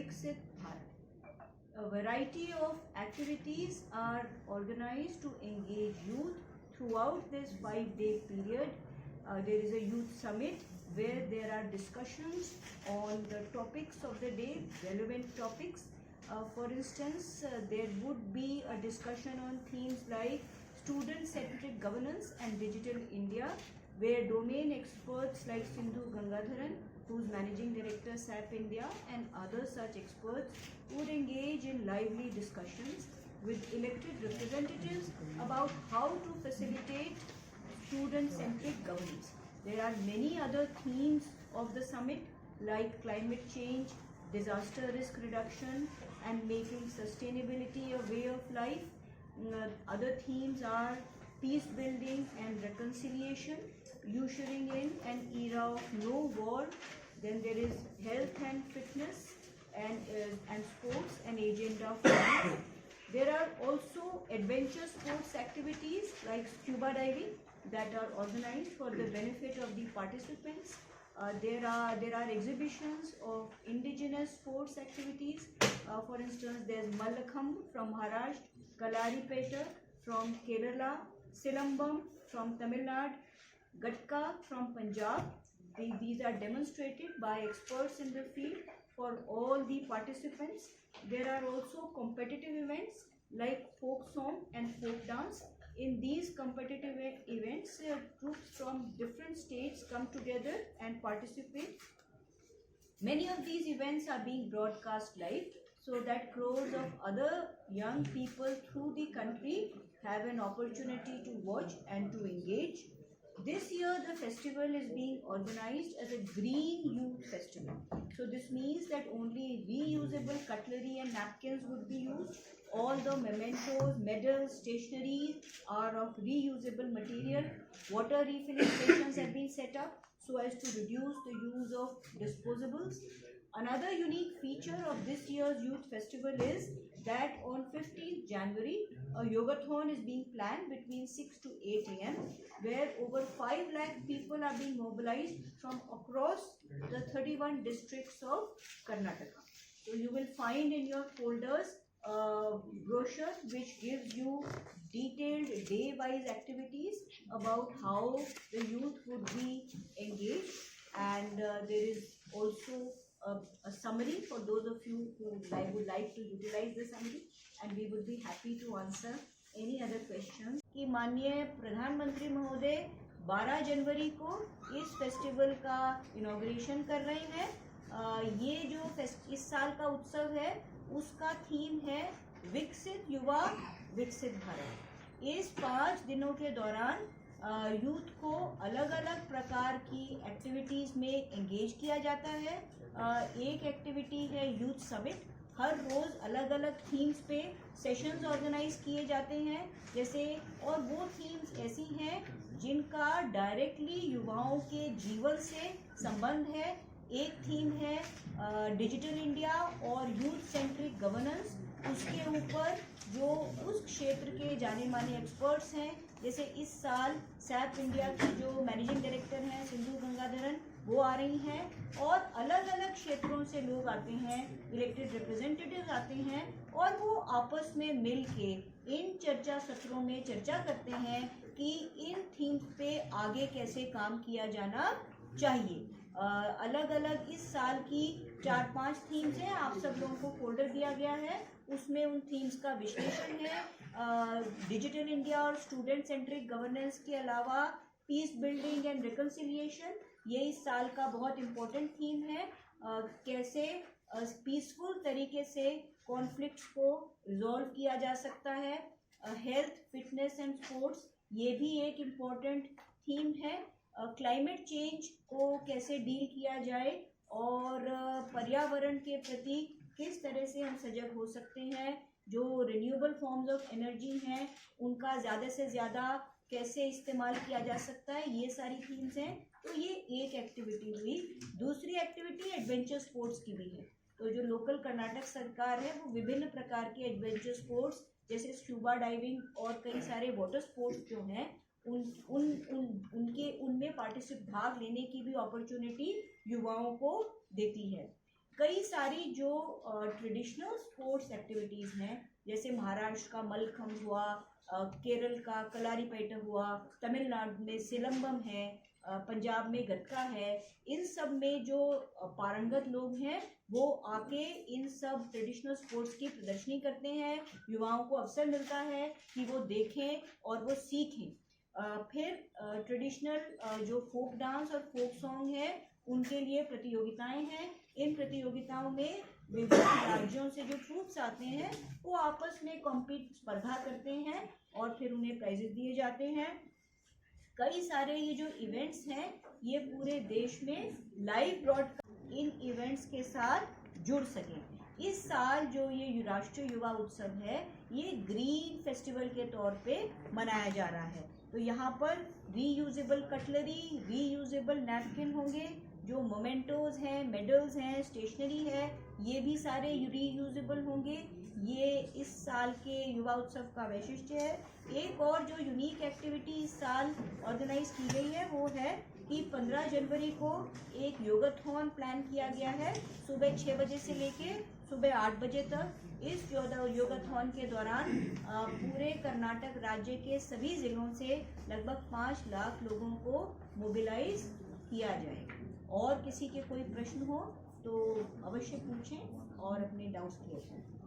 Viksit Bharat. A variety of activities are organized to engage youth throughout this 5-day period. There is a youth summit where there are discussions on the topics of the day, relevant topics. For instance, there would be a discussion on themes like student-centric governance and digital India, where domain experts like Sindhu Gangadharan, who's Managing Director SAP India, and other such experts would engage in lively discussions with elected representatives about how to facilitate student-centric governance. There are many other themes of the summit like climate change, disaster risk reduction, and making sustainability a way of life. Other themes are peace building and reconciliation, ushering in an era of no war. Then there is health and fitness and sports, an agenda for youth. There are also adventure sports activities like scuba diving that are organized for the benefit of the participants. There are exhibitions of indigenous sports activities. For instance, there's Mallakhambh from Maharashtra, Kalaripeta from Kerala, Silambam from Tamil Nadu, Gatka from Punjab. These are demonstrated by experts in the field for all the participants. There are also competitive events like folk song and folk dance. In these competitive events, groups from different states come together and participate. Many of these events are being broadcast live so that crores of other young people through the country have an opportunity to watch and to engage. This year the festival is being organized as a Green Youth Festival. So this means that only reusable cutlery and napkins would be used. All the mementos, medals, stationery are of reusable material. Water refilling stations have been set up so as to reduce the use of disposables. Another unique feature of this year's youth festival is that on 15th January, a yogathon is being planned between 6 to 8 a.m. where over 5 lakh people are being mobilized from across the 31 districts of Karnataka. So you will find in your folders a brochure which gives you detailed day-wise activities about how the youth would be engaged, and there is also a summary for those of you who would like to utilize the summary, and we would be happy to answer any other questions. कि माननीय प्रधानमंत्री महोदय 12 जनवरी को इस festival का inauguration कर रहे हैं। ये जो इस साल का उत्सव है उसका थीम है विकसित युवा विकसित भारत। इस 5 दिनों के दौरान यूथ को अलग अलग प्रकार की एक्टिविटीज़ में एंगेज किया जाता है। एक एक्टिविटी है यूथ समिट। हर रोज़ अलग अलग थीम्स पे सेशंस ऑर्गेनाइज किए जाते हैं जैसे, और वो थीम्स ऐसी हैं जिनका डायरेक्टली युवाओं के जीवन से संबंध है। एक थीम है डिजिटल इंडिया और यूथ सेंट्रिक गवर्नेंस। उसके ऊपर जो उस क्षेत्र के जाने माने एक्सपर्ट्स हैं, जैसे इस साल सैप इंडिया की जो मैनेजिंग डायरेक्टर हैं सिंधु गंगाधरन, वो आ रही हैं, और अलग अलग क्षेत्रों से लोग आते हैं, इलेक्टेड रिप्रेजेंटेटिव्स आते हैं, और वो आपस में मिल के इन चर्चा सत्रों में चर्चा करते हैं कि इन थीम्स पे आगे कैसे काम किया जाना चाहिए। अलग अलग इस साल की 4-5 थीम्स हैं। आप सब लोगों को फोल्डर दिया गया है, उसमें उन थीम्स का विश्लेषण है। डिजिटल इंडिया और स्टूडेंट सेंट्रिक गवर्नेंस के अलावा पीस बिल्डिंग एंड रिकन्सिलिएशन, ये इस साल का बहुत इम्पोर्टेंट थीम है। कैसे पीसफुल तरीके से कॉन्फ्लिक्ट्स को रिजॉल्व किया जा सकता है। हेल्थ, फिटनेस एंड स्पोर्ट्स, ये भी एक इम्पोर्टेंट थीम है। क्लाइमेट चेंज को कैसे डील किया जाए और पर्यावरण के प्रति किस तरह से हम सजग हो सकते हैं। जो रिन्यूएबल फॉर्म्स ऑफ एनर्जी हैं उनका ज़्यादा से ज़्यादा कैसे इस्तेमाल किया जा सकता है, ये सारी थीम्स हैं। तो ये एक एक्टिविटी हुई। दूसरी एक्टिविटी एडवेंचर स्पोर्ट्स की भी है। तो जो लोकल कर्नाटक सरकार है वो विभिन्न प्रकार के एडवेंचर स्पोर्ट्स जैसे स्कूबा डाइविंग और कई सारे वाटर स्पोर्ट्स जो हैं उनमें भाग लेने की भी अपॉर्चुनिटी युवाओं को देती है। कई सारी जो ट्रेडिशनल स्पोर्ट्स एक्टिविटीज़ हैं, जैसे महाराष्ट्र का मलखम्ब हुआ, केरल का कलारीपयट्ट हुआ, तमिलनाडु में सिलंबम है, पंजाब में गतका है, इन सब में जो पारंगत लोग हैं वो आके इन सब ट्रेडिशनल स्पोर्ट्स की प्रदर्शनी करते हैं। युवाओं को अवसर मिलता है कि वो देखें और वो सीखें। फिर ट्रेडिशनल जो फोक डांस और फोक सॉन्ग है उनके लिए प्रतियोगिताएं हैं। इन प्रतियोगिताओं में विभिन्न राज्यों से जो ट्रूप्स आते हैं वो आपस में स्पर्धा करते हैं और फिर उन्हें प्राइजेस दिए जाते हैं। कई सारे ये जो इवेंट्स हैं ये पूरे देश में लाइव ब्रॉडकास्ट इन इवेंट्स के साथ जुड़ सकें। इस साल जो ये राष्ट्रीय युवा उत्सव है ये ग्रीन फेस्टिवल के तौर पे मनाया जा रहा है। तो यहाँ पर रीयूजेबल कटलरी, रीयूजेबल नैपकिन होंगे, जो मोमेंटोज हैं, मेडल्स हैं, स्टेशनरी है, ये भी सारे रीयूजेबल होंगे। ये इस साल के युवा उत्सव का वैशिष्ट्य है। एक और जो यूनिक एक्टिविटी इस साल ऑर्गेनाइज की गई है वो है कि 15 जनवरी को एक योगाथॉन प्लान किया गया है, सुबह 6 बजे से लेके सुबह 8 बजे तक। इस योगाथॉन के दौरान पूरे कर्नाटक राज्य के सभी जिलों से लगभग 5 लाख लोगों को मोबिलाइज किया जाएगा। और किसी के कोई प्रश्न हो तो अवश्य पूछें और अपने डाउट्स क्लियर करें।